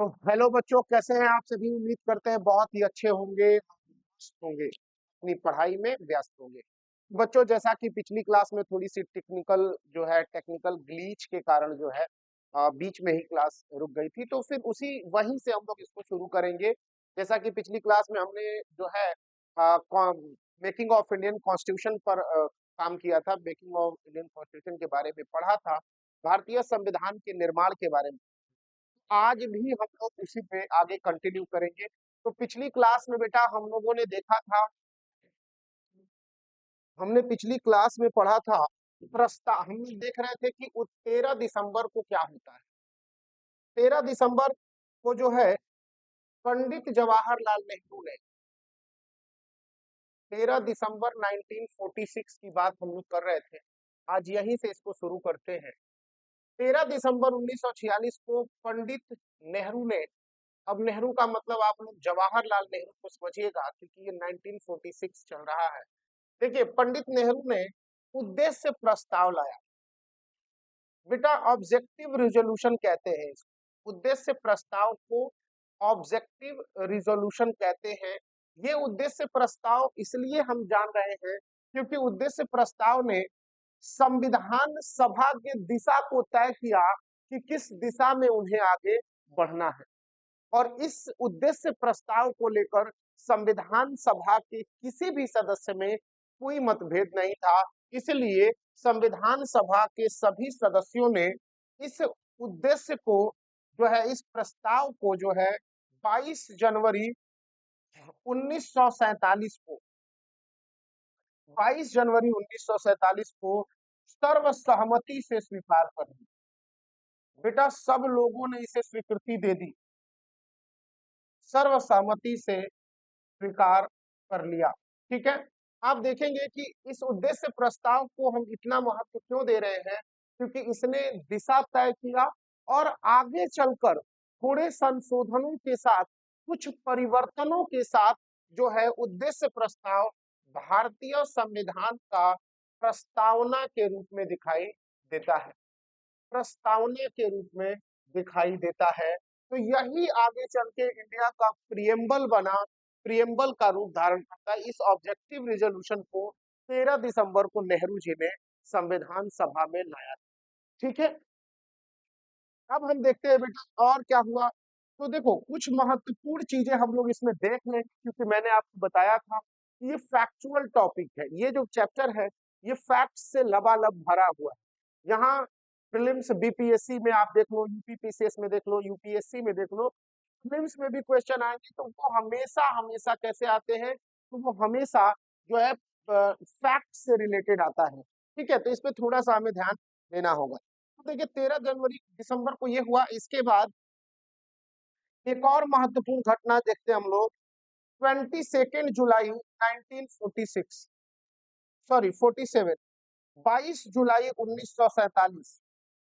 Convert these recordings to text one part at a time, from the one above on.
तो हेलो बच्चों, कैसे हैं आप सभी। उम्मीद करते हैं बहुत ही अच्छे होंगे, मस्त होंगे, अपनी पढ़ाई में व्यस्त होंगे। बच्चों, जैसा कि पिछली क्लास में थोड़ी सी टेक्निकल ग्लीच के कारण बीच में ही क्लास रुक गई थी, तो फिर उसी वहीं से हम लोग इसको शुरू करेंगे। जैसा कि पिछली क्लास में हमने जो है मेकिंग ऑफ इंडियन कॉन्स्टिट्यूशन पर काम किया था, मेकिंग ऑफ इंडियन कॉन्स्टिट्यूशन के बारे में पढ़ा था, भारतीय संविधान के निर्माण के बारे में। आज भी हम लोग उसी पे आगे कंटिन्यू करेंगे। तो पिछली क्लास में बेटा हम लोगों ने देखा था, हमने पिछली क्लास में पढ़ा था प्रस्ताव। हम लोग देख रहे थे कि 13 दिसंबर को क्या होता है। 13 दिसंबर को जो है पंडित जवाहरलाल नेहरू ने 13 दिसंबर 1946 की बात हम लोग कर रहे थे। आज यहीं से इसको शुरू करते हैं। 13 दिसंबर 1946 को पंडित नेहरू ने, अब नेहरू का मतलब आप लोग जवाहरलाल नेहरू को समझिएगा, क्योंकि ये 1946 चल रहा है। देखिए, पंडित नेहरू ने उद्देश्य प्रस्ताव लाया। बेटा ऑब्जेक्टिव रिजोल्यूशन कहते हैं इसको। उद्देश्य प्रस्ताव को ऑब्जेक्टिव रिजोल्यूशन कहते हैं। ये उद्देश्य प्रस्ताव इसलिए हम जान रहे हैं क्योंकि उद्देश्य प्रस्ताव ने संविधान सभा की दिशा को तय किया कि किस दिशा में उन्हें आगे बढ़ना है। और इस उद्देश्य प्रस्ताव को लेकर संविधान सभा के किसी भी सदस्य में कोई मतभेद नहीं था। इसलिए संविधान सभा के सभी सदस्यों ने इस उद्देश्य को इस प्रस्ताव को 22 जनवरी 1947 को 22 जनवरी 1947 को सर्वसहमति से स्वीकार कर दिया। बेटा सब लोगों ने इसे स्वीकृति दे दी, सर्वसहमति से स्वीकार कर लिया। ठीक है, आप देखेंगे कि इस उद्देश्य प्रस्ताव को हम इतना महत्व क्यों दे रहे हैं, क्योंकि इसने दिशा तय किया और आगे चलकर थोड़े संशोधनों के साथ, कुछ परिवर्तनों के साथ उद्देश्य प्रस्ताव भारतीय संविधान का प्रस्तावना के रूप में दिखाई देता है। प्रस्तावना के रूप में दिखाई देता है। तो यही आगे चल के इंडिया का प्रियम्बल बना, प्रियम्बल का रूप धारण करता है। इस ऑब्जेक्टिव रिजोल्यूशन को 13 दिसंबर को नेहरू जी ने संविधान सभा में लाया। ठीक है, अब हम देखते हैं बेटा और क्या हुआ। तो देखो, कुछ महत्वपूर्ण चीजें हम लोग इसमें देख लें, क्योंकि मैंने आपको बताया था कि ये फैक्चुअल टॉपिक है। ये जो चैप्टर है ये फैक्ट से लबालब भरा हुआ है। यहाँ प्रीलिम्स बीपीएससी में आप देख लो, यूपीपीसीएस में देख लो, यूपीएससी में देख लो, प्रीलिम्स में भी क्वेश्चन आएंगे तो वो हमेशा हमेशा कैसे आते हैं, तो वो हमेशा फैक्ट से रिलेटेड आता है। ठीक है, तो इस पे थोड़ा सा हमें ध्यान देना होगा। तो देखिए, 13 दिसंबर को ये हुआ। इसके बाद एक और महत्वपूर्ण घटना देखते हैं हम लोग। 22 जुलाई 1946, सॉरी 47, 22 जुलाई 1947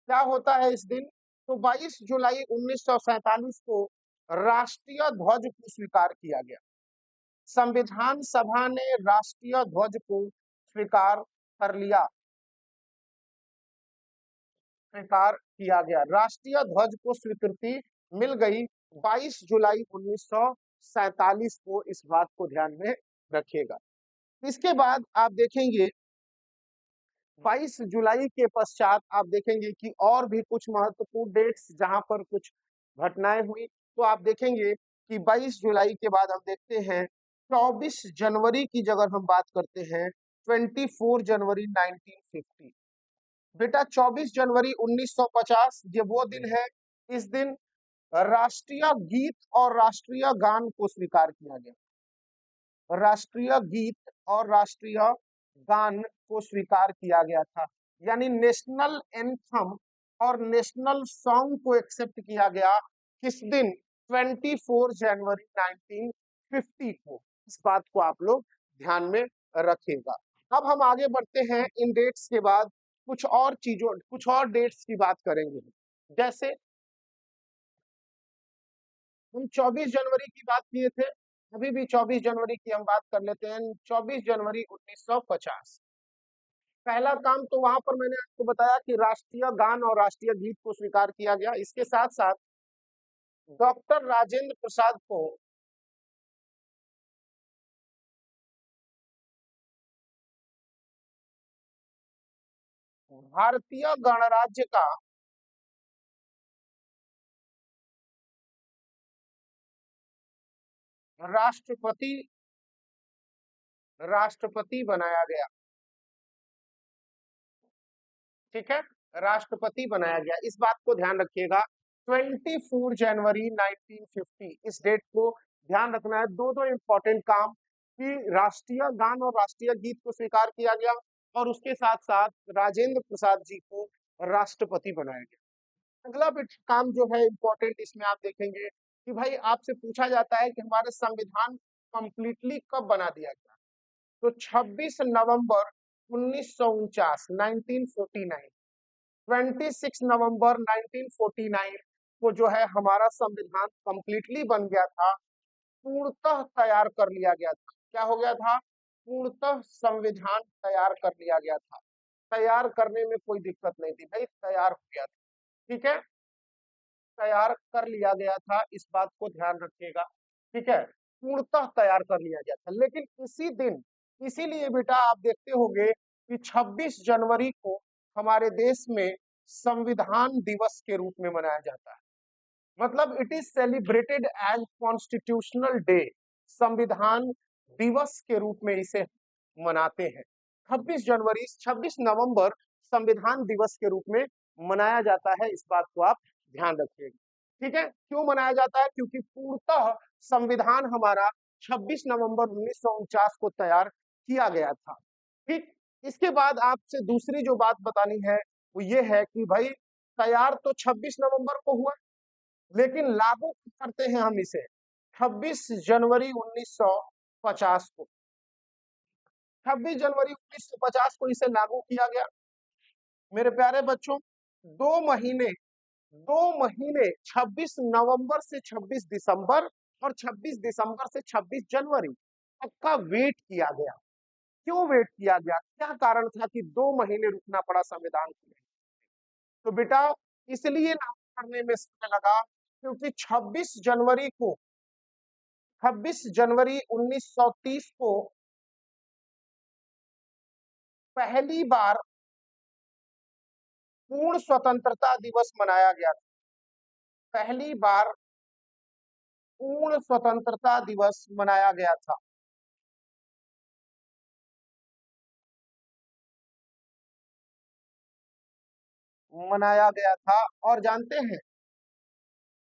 क्या होता है इस दिन। तो 22 जुलाई 1947 को राष्ट्रीय ध्वज को स्वीकार किया गया। संविधान सभा ने राष्ट्रीय ध्वज को स्वीकार कर लिया, स्वीकार किया गया। राष्ट्रीय ध्वज को स्वीकृति मिल गई 22 जुलाई 1947 को। इस बात को ध्यान में रखिएगा। इसके बाद आप देखेंगे 22 जुलाई के पश्चात आप देखेंगे कि और भी कुछ महत्वपूर्ण डेट्स जहां पर कुछ घटनाएं हुई। तो आप देखेंगे कि 22 जुलाई के बाद हम देखते हैं 24 जनवरी की जगह हम बात करते हैं 24 जनवरी 1950। बेटा 24 जनवरी 1950 ये वो दिन है। इस दिन राष्ट्रीय गीत और राष्ट्रीय गान को स्वीकार किया गया। राष्ट्रीय गीत और राष्ट्रीय गान को स्वीकार किया गया था, यानी नेशनल एंथम और नेशनल सॉन्ग को एक्सेप्ट किया गया। किस दिन? 24 जनवरी 1950 को। इस बात को आप लोग ध्यान में रखिएगा। अब हम आगे बढ़ते हैं। इन डेट्स के बाद कुछ और डेट्स की बात करेंगे। जैसे हम 24 जनवरी की बात किए थे, अभी भी 24 जनवरी की हम बात कर लेते हैं। 24 जनवरी 1950 पहला काम तो वहां पर मैंने आपको बताया कि राष्ट्रीय गान और राष्ट्रीय गीत को स्वीकार किया गया। इसके साथ साथ डॉक्टर राजेंद्र प्रसाद को भारतीय गणराज्य का राष्ट्रपति राष्ट्रपति बनाया गया। ठीक है, राष्ट्रपति बनाया गया, इस बात को ध्यान रखिएगा। 24 जनवरी 1950, इस डेट को ध्यान रखना है। दो दो इंपॉर्टेंट काम कि राष्ट्रीय गान और राष्ट्रीय गीत को स्वीकार किया गया और उसके साथ साथ राजेंद्र प्रसाद जी को राष्ट्रपति बनाया गया। अगला काम जो है इंपॉर्टेंट, इसमें आप देखेंगे कि भाई आपसे पूछा जाता है कि हमारे संविधान कंप्लीटली कब बना दिया गया। तो 26 नवंबर 1949, 1949, 26 नवंबर 1949 को जो है हमारा संविधान कंप्लीटली बन गया था, पूर्णतः तैयार कर लिया गया था। क्या हो गया था? पूर्णतः संविधान तैयार कर लिया गया था। तैयार करने में कोई दिक्कत नहीं थी भाई, तैयार हो गया था। ठीक है, तैयार कर लिया गया था, इस बात को ध्यान रखिएगा। ठीक है, पूर्णतः तैयार कर लिया गया था। लेकिन इसी दिन, इसीलिए बेटा आप देखते होंगे कि 26 जनवरी को हमारे देश में संविधान दिवस के रूप में मनाया जाता है। मतलब it is celebrated as constitutional day, संविधान दिवस के रूप में इसे मनाते हैं। 26 जनवरी, 26 नवंबर संविधान दिवस के रूप में मनाया जाता है, इस बात को आप ध्यान रखिएगा। ठीक है, क्यों मनाया जाता है? क्योंकि पूर्णतः संविधान हमारा 26 नवंबर 1949 को तैयार किया गया था। ठीक, इसके बाद आपसे दूसरी जो बात बतानी है वो ये है कि भाई तैयार तो 26 नवंबर को हुआ, लेकिन लागू करते हैं हम इसे 26 जनवरी 1950 को। 26 जनवरी 1950 को इसे लागू किया गया। मेरे प्यारे बच्चों, 2 महीने 2 महीने 26 नवंबर से 26 दिसंबर और 26 दिसंबर से 26 जनवरी तक का वेट किया गया। क्यों वेट किया गया? क्या कारण था कि 2 महीने रुकना पड़ा संविधान के लिए? तो बेटा इसलिए लागू करने में समय लगा क्योंकि 26 जनवरी 1930 को पहली बार पूर्ण स्वतंत्रता दिवस मनाया गया था। पहली बार पूर्ण स्वतंत्रता दिवस मनाया गया था। मनाया गया था और जानते हैं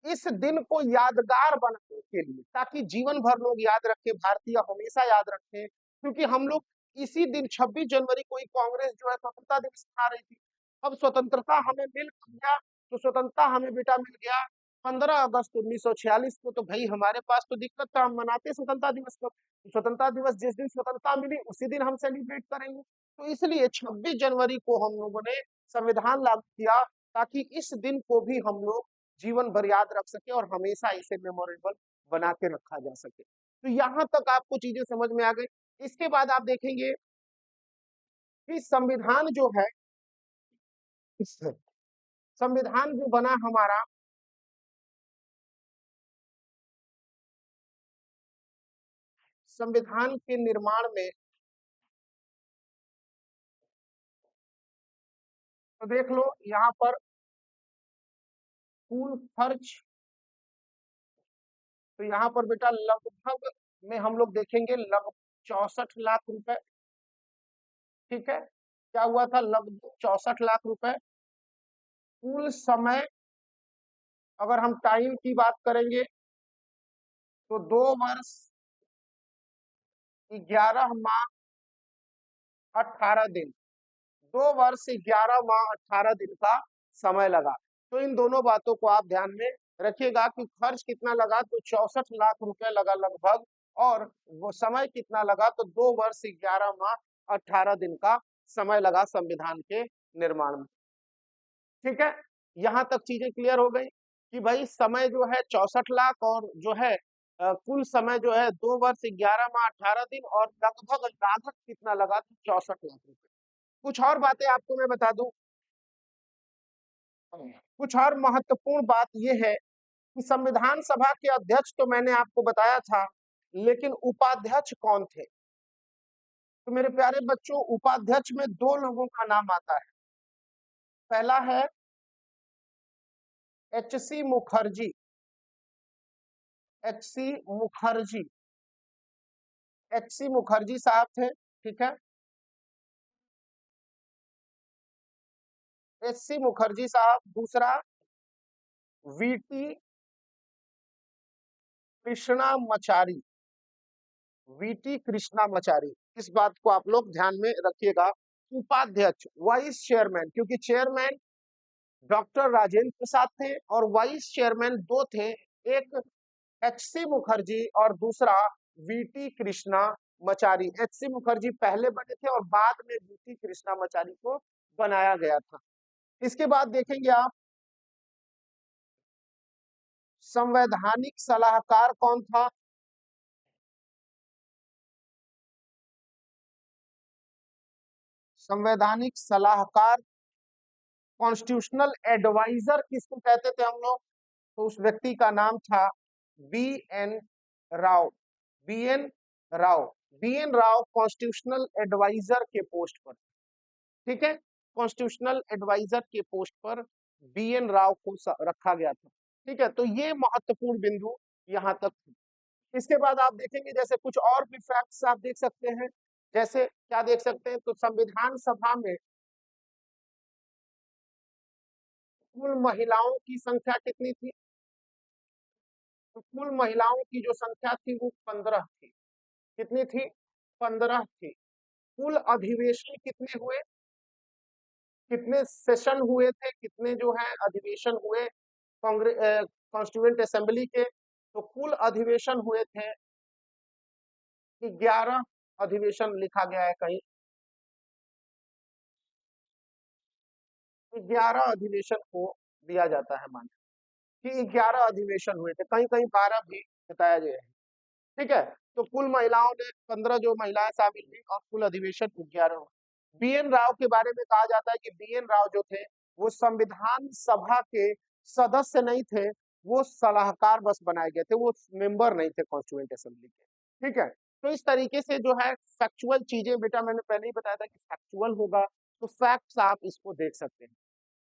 इस दिन को यादगार बनाने के लिए, ताकि जीवन भर लोग याद रखें, भारतीय हमेशा याद रखें, क्योंकि हम लोग इसी दिन 26 जनवरी को ही कांग्रेस जो है स्वतंत्रता दिवस मना रही थी। अब स्वतंत्रता हमें मिल गया, तो स्वतंत्रता हमें बेटा मिल गया 15 अगस्त 1946 को। तो भाई हमारे पास तो दिक्कत था, हम मनाते स्वतंत्रता दिवस को। स्वतंत्रता दिवस जिस दिन स्वतंत्रता मिली उसी दिन हम सेलिब्रेट करेंगे। तो इसलिए 26 जनवरी को हम लोगों ने संविधान लागू किया, ताकि इस दिन को भी हम लोग जीवन भर याद रख सके और हमेशा इसे मेमोरेबल बना के रखा जा सके। तो यहां तक आपको चीजें समझ में आ गई। इसके बाद आप देखेंगे कि संविधान जो है, संविधान जो बना हमारा, संविधान के निर्माण में तो देख लो यहाँ पर कुल खर्च, तो यहाँ पर बेटा लगभग में हम लोग देखेंगे लगभग 64 लाख रुपए। ठीक है, क्या हुआ था? लगभग 64 लाख रुपए। कुल समय, अगर हम टाइम की बात करेंगे तो 2 वर्ष 11 माह 18 दिन, 2 वर्ष 11 माह 18 दिन का समय लगा। तो इन दोनों बातों को आप ध्यान में रखिएगा कि खर्च कितना लगा, तो 64 लाख रुपए लगा लगभग, और वो समय कितना लगा, तो 2 वर्ष 11 माह 18 दिन का समय लगा संविधान के निर्माण में। ठीक है, यहां तक चीजें क्लियर हो गई कि भाई समय जो है 64 लाख, और जो है कुल समय जो है 2 वर्ष 11 माह 18 दिन, और लगभग लागत कितना लगा, तो 64 लाख रुपए। कुछ और बातें आपको मैं बता दूं, कुछ और महत्वपूर्ण बात यह है कि संविधान सभा के अध्यक्ष तो मैंने आपको बताया था, लेकिन उपाध्यक्ष कौन थे? तो मेरे प्यारे बच्चों, उपाध्यक्ष में दो लोगों का नाम आता है। पहला है एच.सी. मुखर्जी। एच.सी. मुखर्जी, एच.सी. मुखर्जी साहब थे, ठीक है। एच.सी. मुखर्जी साहब। दूसरा वी.टी. कृष्णामाचारी। वी.टी. कृष्णामाचारी, इस बात को आप लोग ध्यान में रखिएगा। उपाध्यक्ष, वाइस चेयरमैन, क्योंकि चेयरमैन डॉक्टर राजेंद्र प्रसाद थे और वाइस चेयरमैन दो थे, एक एच.सी. मुखर्जी और दूसरा वी.टी. कृष्णामाचारी। एच.सी. मुखर्जी पहले बने थे और बाद में वी.टी. कृष्णामाचारी को बनाया गया था। इसके बाद देखेंगे आप, संवैधानिक सलाहकार कौन था? संवैधानिक सलाहकार, कॉन्स्टिट्यूशनल एडवाइजर किसको कहते थे हम लोग? तो उस व्यक्ति का नाम था B N. Rao. B N. Rao. B N. Rao constitutional advisor के पोस्ट पर, ठीक है, कॉन्स्टिट्यूशनल एडवाइजर के पोस्ट पर बी.एन. राव को रखा गया था, ठीक है। तो ये महत्वपूर्ण बिंदु यहाँ तक थे। इसके बाद आप देखेंगे जैसे कुछ और भी फैक्ट्स आप देख सकते हैं। जैसे क्या देख सकते हैं, तो संविधान सभा में कुल महिलाओं की संख्या कितनी थी? तो कुल महिलाओं की जो संख्या थी वो 15 थी। कितनी थी? 15 थी। कुल अधिवेशन कितने हुए? कितने सेशन हुए थे? कितने जो है अधिवेशन हुए कांग्रेस कॉन्स्टिट्यूएंट असेंबली के? तो कुल अधिवेशन हुए थे 11 अधिवेशन, लिखा गया है कहीं 11 अधिवेशन को दिया जाता है मान कि 11 अधिवेशन हुए थे, कहीं कहीं 12 भी बताया गया है, ठीक है। तो कुल महिलाओं ने 15 जो महिलाएं शामिल हुई और कुल अधिवेशन 11 हुए। बी.एन. राव के बारे में कहा जाता है कि बी.एन. राव जो थे वो संविधान सभा के सदस्य नहीं थे, वो सलाहकार बस बनाए गए थे, वो मेंबर नहीं थे कॉन्स्टिट्यूएंट असेंबली के, ठीक है। तो इस तरीके से जो है फैक्चुअल चीजें, बेटा मैंने पहले ही बताया था कि फैक्चुअल होगा तो फैक्ट्स आप इसको देख सकते हैं।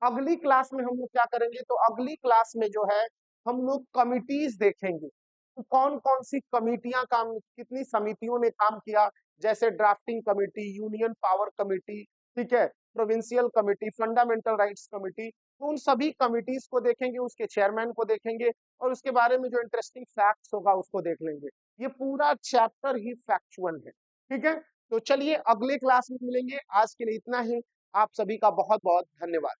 अगली क्लास में हम लोग क्या करेंगे, तो अगली क्लास में जो है हम लोग कमिटीज देखेंगे, तो कौन कौन सी कमिटियां काम, कितनी समितियों ने काम किया, जैसे drafting committee, union power committee, ठीक है, provincial committee, fundamental rights committee. तो उन सभी कमिटीज को देखेंगे, उसके चेयरमैन को देखेंगे और उसके बारे में जो इंटरेस्टिंग फैक्ट्स होगा उसको देख लेंगे। ये पूरा चैप्टर ही फैक्चुअल है, ठीक है। तो चलिए अगले क्लास में मिलेंगे, आज के लिए इतना ही। आप सभी का बहुत बहुत धन्यवाद।